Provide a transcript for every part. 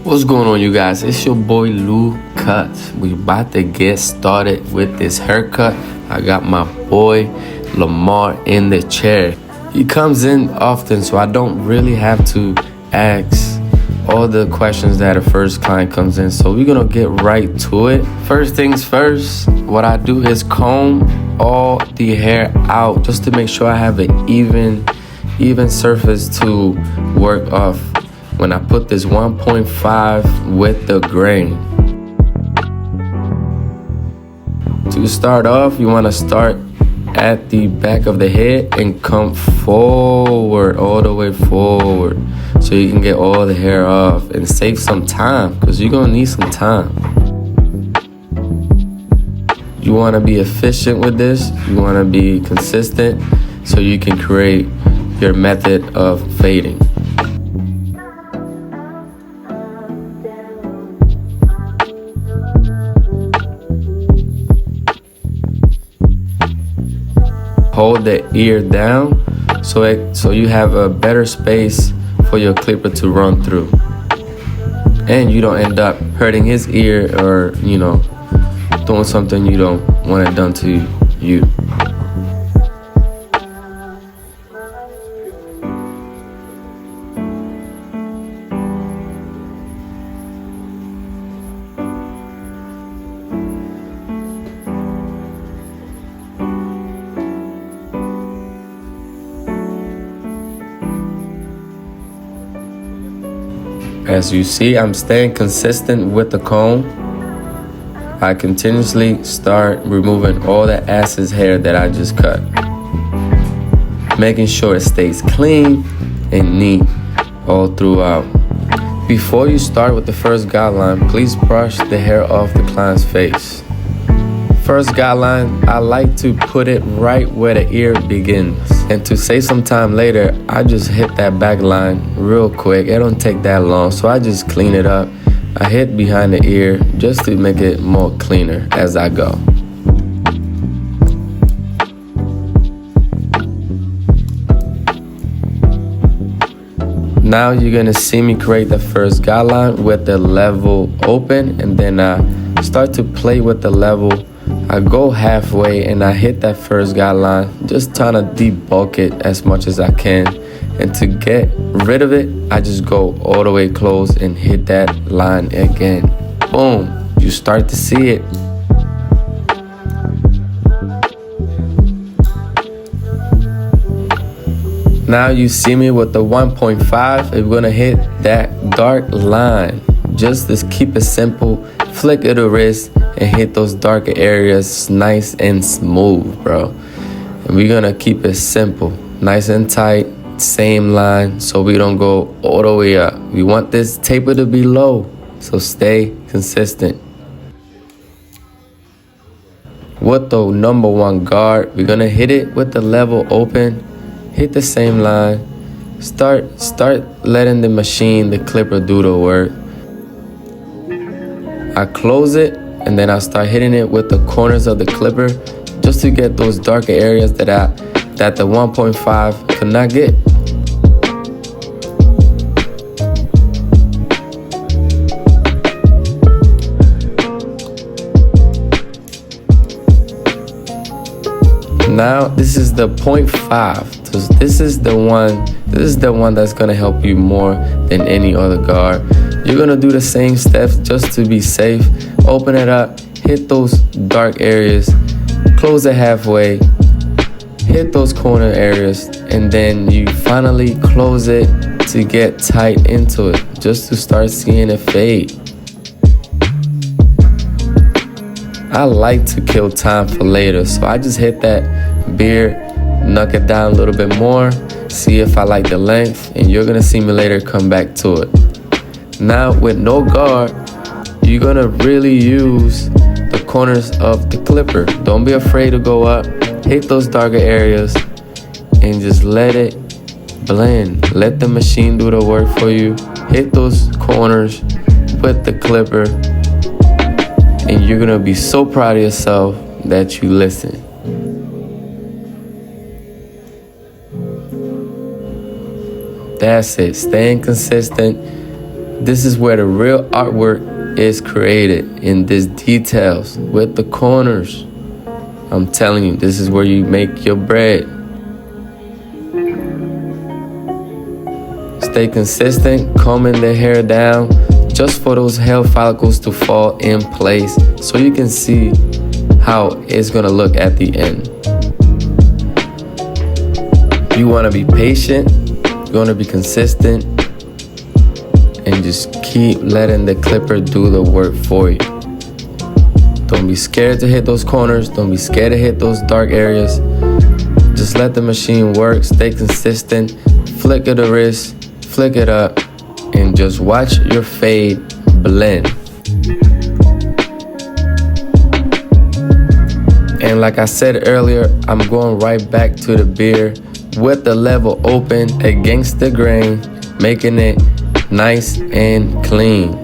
What's going on, you guys? It's your boy Lou Cuts. We about to get started with this haircut. I got my boy Lamar in the chair. He comes in often, so I don't really have to ask all the questions that a first client comes in. So we're gonna get right to it. First things first, what I do is comb all the hair out just to make sure I have an even surface to work off when I put this 1.5 with the grain. To start off, you want to start at the back of the head and come forward, all the way forward, so you can get all the hair off and save some time, because you're going to need some time. You want to be efficient with this. You want to be consistent so you can create your method of fading. Hold the ear down so you have a better space for your clipper to run through, and you don't end up hurting his ear or doing something you don't want it done to you. As you see, I'm staying consistent with the comb. I continuously start removing all the excess hair that I just cut, making sure it stays clean and neat all throughout. Before you start with the first guideline, please brush the hair off the client's face. First guideline, I like to put it right where the ear begins. And to save some time later, I just hit that back line real quick. It don't take that long, so I just clean it up. I hit behind the ear just to make it more cleaner as I go. Now you're gonna see me create the first guideline with the level open, and then I start to play with the level. I go halfway and I hit that first guideline, just trying to debulk it as much as I can. And to get rid of it, I just go all the way close and hit that line again. Boom, you start to see it. Now you see me with the 1.5, we're gonna hit that dark line. Just keep it simple, flick of the wrist and hit those darker areas nice and smooth, bro. And we're gonna keep it simple, nice and tight, same line, so we don't go all the way up. We want this taper to be low, so stay consistent. With the number one guard, we're gonna hit it with the level open, hit the same line, start letting the machine, the clipper, do the work. I close it and then I start hitting it with the corners of the clipper just to get those darker areas that the 1.5 could not get. Now this is the 0.5. So this is the one that's gonna help you more than any other guard. You're gonna do the same steps just to be safe. Open it up, hit those dark areas, close it halfway, hit those corner areas, and then you finally close it to get tight into it, just to start seeing it fade. I like to kill time for later, so I just hit that beard, knock it down a little bit more, see if I like the length, and you're gonna see me later come back to it. Now with no guard, you're gonna really use the corners of the clipper. Don't be afraid to go up, hit those darker areas, and just let it blend. Let the machine do the work for you. Hit those corners with the clipper, and you're gonna be so proud of yourself that you listen. That's it. Staying consistent. This is where the real artwork is created, in these details with the corners. I'm telling you, this is where you make your bread. Stay consistent, combing the hair down just for those hair follicles to fall in place so you can see how it's gonna look at the end. You wanna be patient, you wanna be consistent, and just keep letting the clipper do the work for you. Don't be scared to hit those corners, don't be scared to hit those dark areas. Just let the machine work, stay consistent, flick of the wrist, flick it up, and just watch your fade blend. And like I said earlier, I'm going right back to the beard with the level open against the grain, making it nice and clean.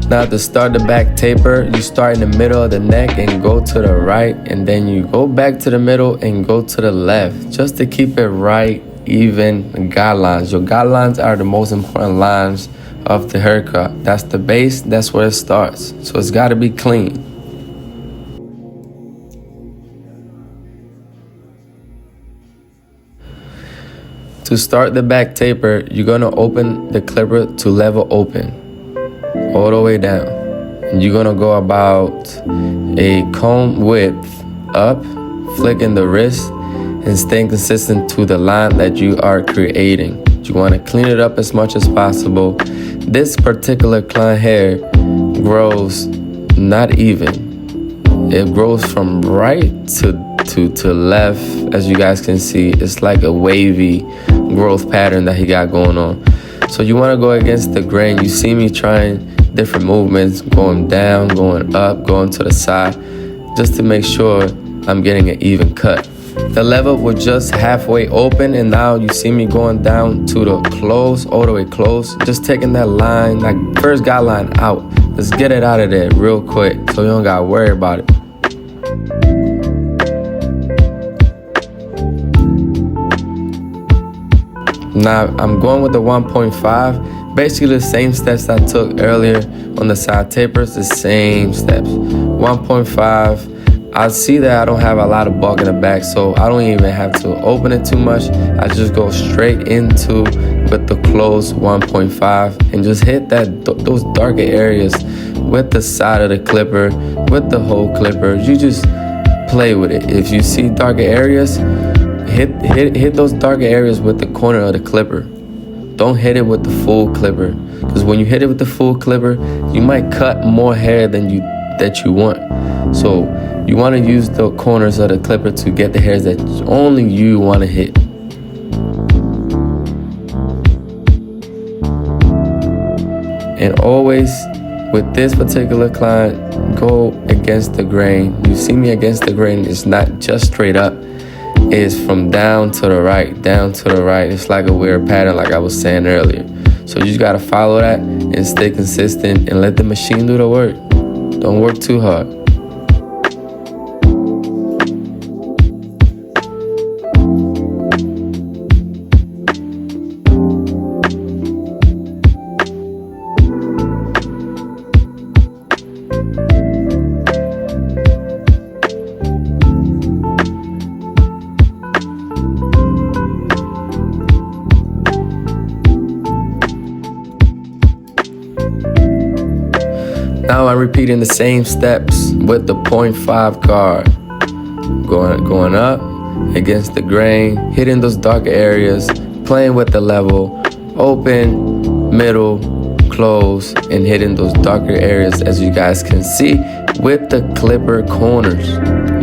Now to start the back taper, you start in the middle of the neck and go to the right, and then you go back to the middle and go to the left, just to keep it right, even guidelines. Your guidelines are the most important lines of the haircut. That's the base, that's where it starts. So it's gotta be clean. To start the back taper, you're gonna open the clipper to level open, all the way down. And you're gonna go about a comb width up, flicking the wrist and staying consistent to the line that you are creating. You wanna clean it up as much as possible. This particular client hair grows not even. It grows from right to left. As you guys can see, it's like a wavy growth pattern that he got going on. So you wanna go against the grain. You see me trying different movements, going down, going up, going to the side, just to make sure I'm getting an even cut. The level was just halfway open, and now you see me going down to the close, all the way close, just taking that line, like first guideline out. Let's get it out of there real quick so you don't gotta worry about it. Now I'm going with the 1.5. Basically the same steps I took earlier on the side tapers, the same steps. 1.5. I see that I don't have a lot of bulk in the back, so I don't even have to open it too much. I just go straight into with the close 1.5 and just hit those darker areas with the side of the clipper, with the whole clipper. You just play with it. If you see darker areas, hit those darker areas with the corner of the clipper. Don't hit it with the full clipper, because when you hit it with the full clipper, you might cut more hair than that you want. So you want to use the corners of the clipper to get the hairs that only you want to hit. And always with this particular client, go against the grain. You see me against the grain. It's not just straight up. Is from down to the right, down to the right. It's like a weird pattern, like I was saying earlier. So you just gotta follow that and stay consistent and let the machine do the work. Don't work too hard. Now I'm repeating the same steps with the 0.5 card. Going up against the grain, hitting those darker areas, playing with the level, open, middle, close, and hitting those darker areas, as you guys can see, with the clipper corners.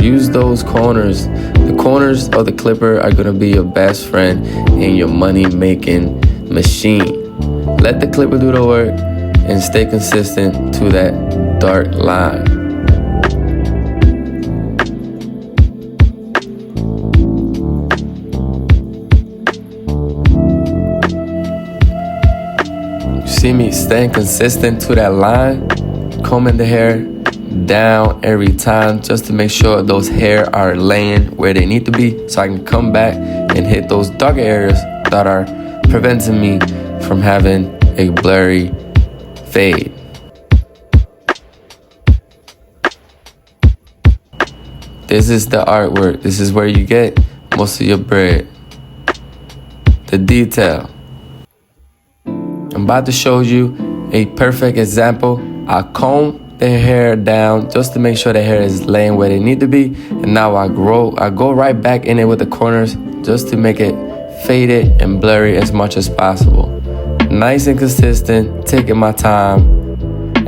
Use those corners. The corners of the clipper are gonna be your best friend in your money-making machine. Let the clipper do the work and stay consistent to that dark line. See me staying consistent to that line, combing the hair down every time just to make sure those hair are laying where they need to be, so I can come back and hit those darker areas that are preventing me from having a blurry fade. This is the artwork. This is where you get most of your bread. The detail. I'm about to show you a perfect example. I comb the hair down just to make sure the hair is laying where they need to be, and now I go right back in it with the corners just to make it faded and blurry as much as possible. Nice and consistent, taking my time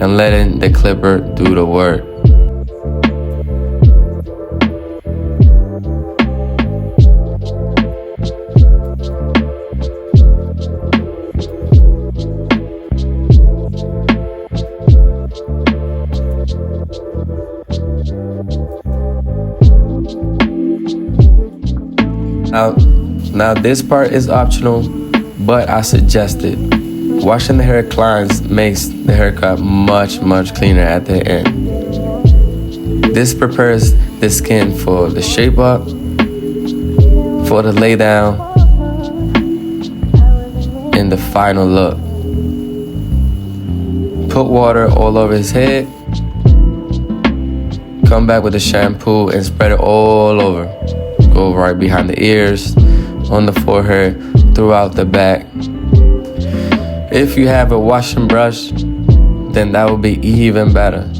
and letting the clipper do the work. Now this part is optional, but I suggest it. Washing the hair clients makes the haircut much cleaner at the end. This prepares the skin for the shape up, for the lay down, and the final look. Put water all over his head. Come back with the shampoo and spread it all over. Go right behind the ears, on the forehead, throughout the back. If you have a washing brush, then that will be even better.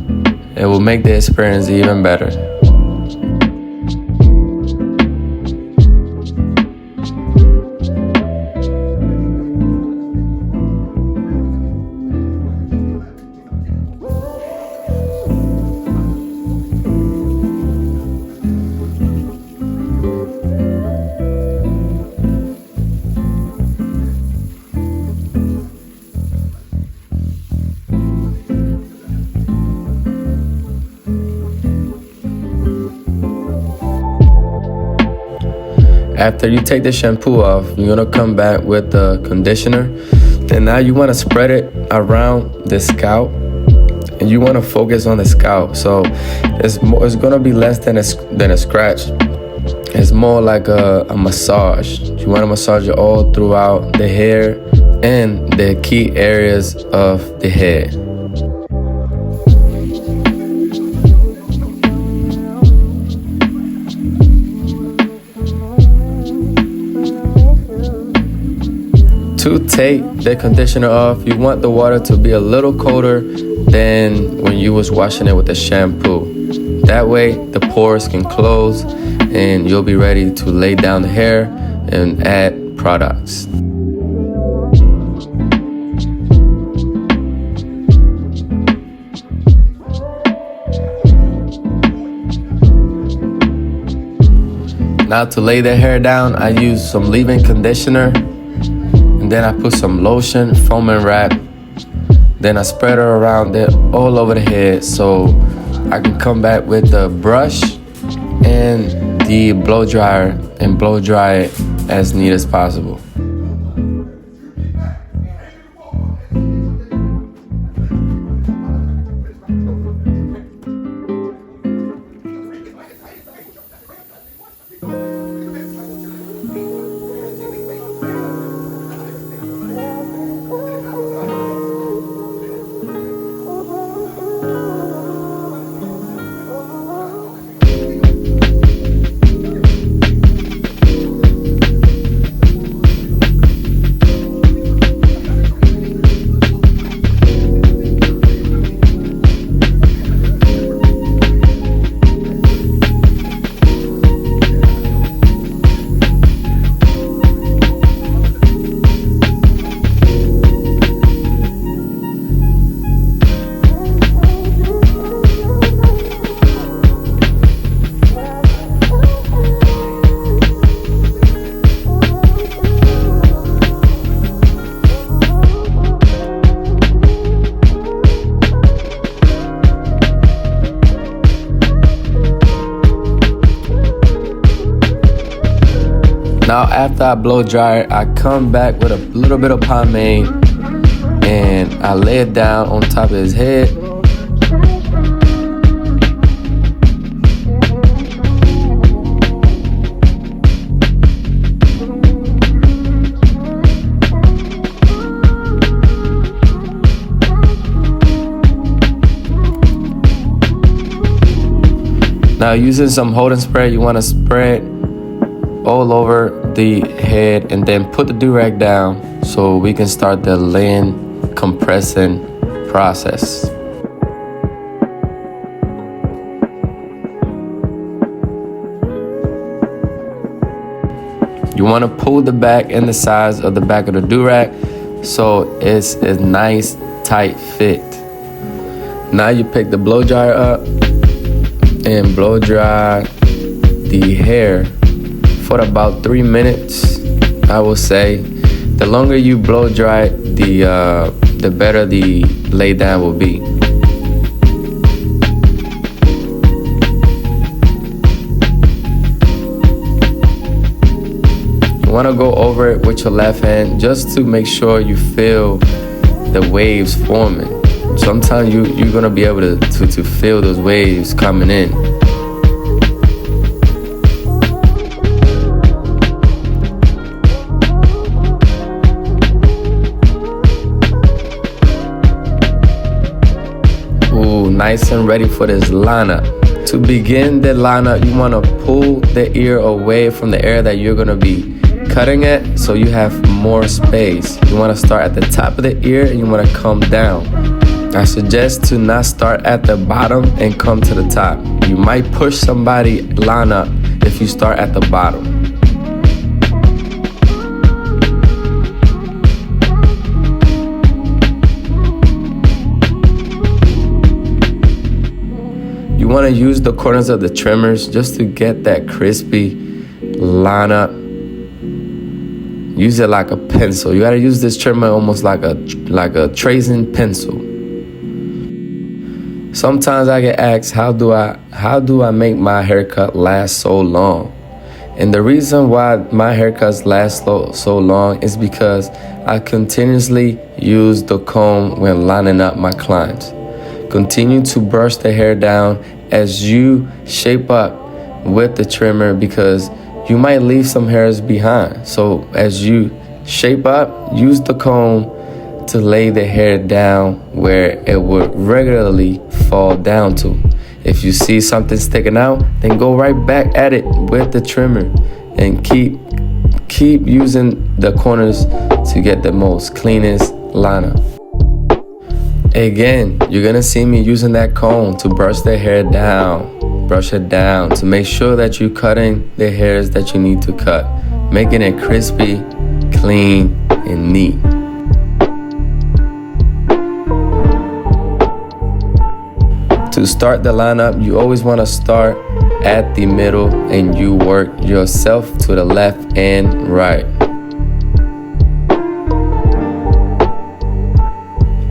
It will make the experience even better. After you take the shampoo off, you're gonna come back with the conditioner. And now you wanna spread it around the scalp, and you wanna focus on the scalp. So it's gonna be less than a scratch. It's more like a massage. You wanna massage it all throughout the hair and the key areas of the hair. To take the conditioner off, you want the water to be a little colder than when you was washing it with the shampoo. That way the pores can close and you'll be ready to lay down the hair and add products. Now to lay the hair down, I use some leave-in conditioner. And then I put some lotion, foam and wrap. Then I spread it around it all over the head so I can come back with the brush and the blow dryer and blow dry it as neat as possible. Now after I blow dry it, I come back with a little bit of pomade and I lay it down on top of his head. Now using some holding spray, you want to spread all over the head and then put the do-rag down so we can start the laying, compressing process. You want to pull the back and the sides of the back of the do-rag so it's a nice tight fit. Now you pick the blow dryer up and blow dry the hair for about 3 minutes. I will say the longer you blow dry it, the better the lay down will be. You want to go over it with your left hand just to make sure you feel the waves forming. Sometimes you're gonna be able to feel those waves coming in. Ooh, nice and ready for this lineup. To begin the lineup, you wanna pull the ear away from the area that you're gonna be cutting it so you have more space. You wanna start at the top of the ear and you wanna come down. I suggest to not start at the bottom and come to the top. You might push somebody line up if you start at the bottom. You want to use the corners of the trimmers just to get that crispy line up. Use it like a pencil. You gotta use this trimmer almost like a tracing pencil. Sometimes I get asked, how do I make my haircut last so long? And the reason why my haircuts last so long is because I continuously use the comb when lining up my clients. Continue to brush the hair down as you shape up with the trimmer because you might leave some hairs behind. So as you shape up, use the comb to lay the hair down where it would regularly fall down to. If you see something sticking out, then go right back at it with the trimmer and keep using the corners to get the most cleanest lineup. Again, you're gonna see me using that comb to brush the hair down, brush it down to make sure that you're cutting the hairs that you need to cut, making it crispy, clean, and neat. To start the lineup, you always want to start at the middle and you work yourself to the left and right.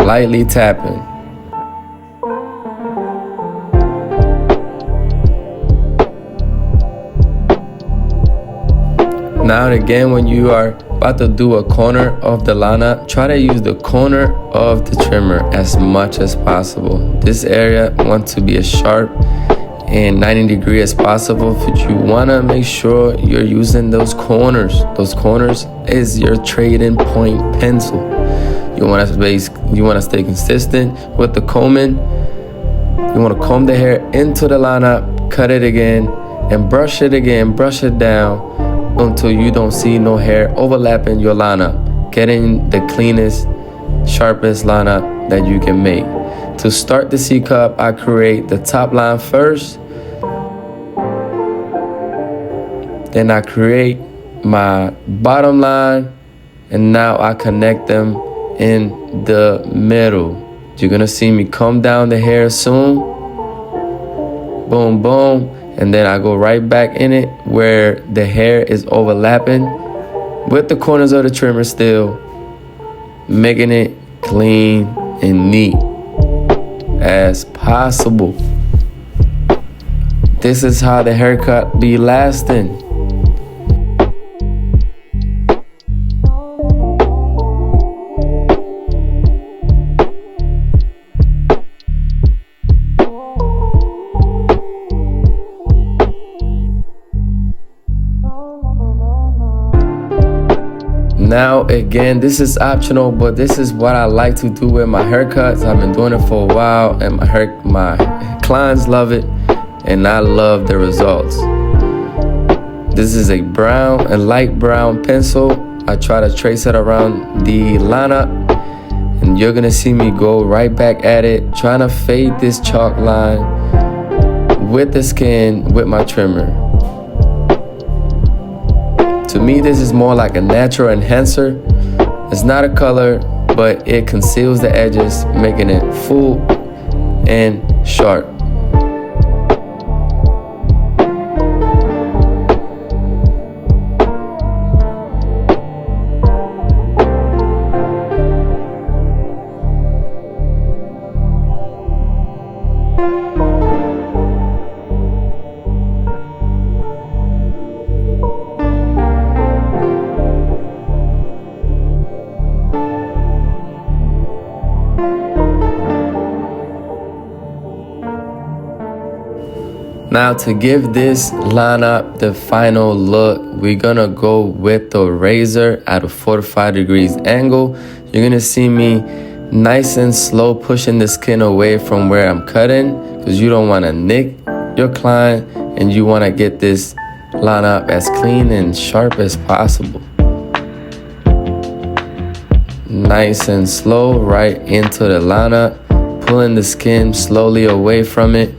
Lightly tapping. Now and again, when you are about to do a corner of the lineup, try to use the corner of the trimmer as much as possible. This area wants to be as sharp and 90 degrees as possible, but you want to make sure you're using those corners. Those corners is your trading point pencil. You want to stay consistent with the combing. You want to comb the hair into the lineup, cut it again, and brush it again, brush it down until you don't see no hair overlapping your lineup, getting the cleanest, sharpest lineup that you can make. To start the C-cup, I create the top line first, then I create my bottom line, and now I connect them in the middle. You're gonna see me comb down the hair soon. Boom, boom. And then I go right back in it where the hair is overlapping with the corners of the trimmer still, making it clean and neat as possible. This is how the haircut be lasting. Now again, this is optional, but this is what I like to do with my haircuts. I've been doing it for a while, and my clients love it, and I love the results. This is a light brown pencil. I try to trace it around the lineup, and you're gonna see me go right back at it, trying to fade this chalk line with the skin with my trimmer. To me, this is more like a natural enhancer. It's not a color, but it conceals the edges, making it full and sharp. Now to give this lineup the final look, we're gonna go with the razor at a 45 degrees angle. You're gonna see me nice and slow pushing the skin away from where I'm cutting, because you don't wanna nick your client and you wanna get this lineup as clean and sharp as possible. Nice and slow right into the lineup, pulling the skin slowly away from it.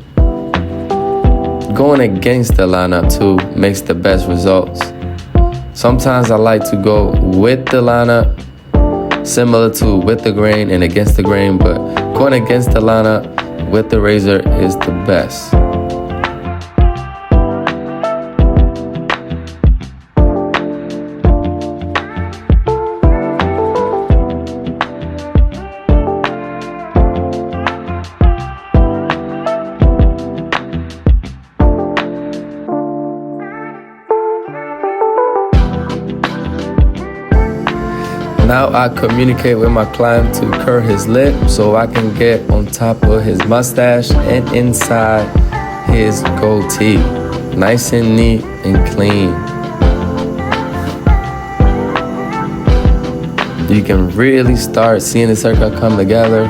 Going against the lineup too makes the best results. Sometimes I like to go with the lineup, similar to with the grain and against the grain, but going against the lineup with the razor is the best. Now I communicate with my client to curl his lip so I can get on top of his mustache and inside his goatee. Nice and neat and clean. You can really start seeing this haircut come together.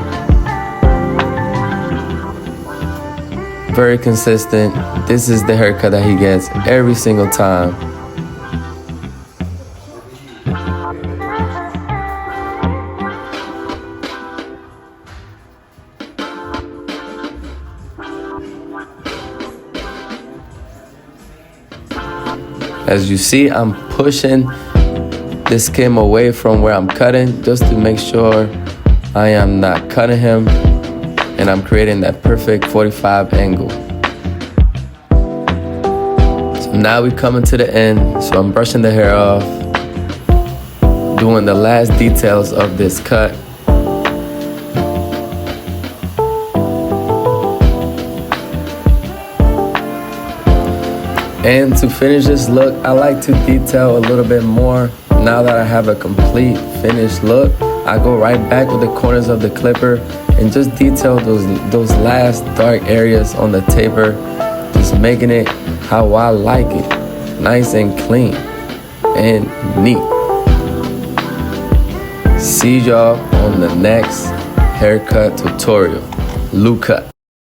Very consistent. This is the haircut that he gets every single time. As you see, I'm pushing the skin away from where I'm cutting just to make sure I am not cutting him and I'm creating that perfect 45 angle. So now we're coming to the end, so I'm brushing the hair off, doing the last details of this cut. And to finish this look, I like to detail a little bit more. Now that I have a complete finished look, I go right back with the corners of the clipper and just detail those last dark areas on the taper, just making it how I like it, nice and clean and neat. See y'all on the next haircut tutorial. Luca.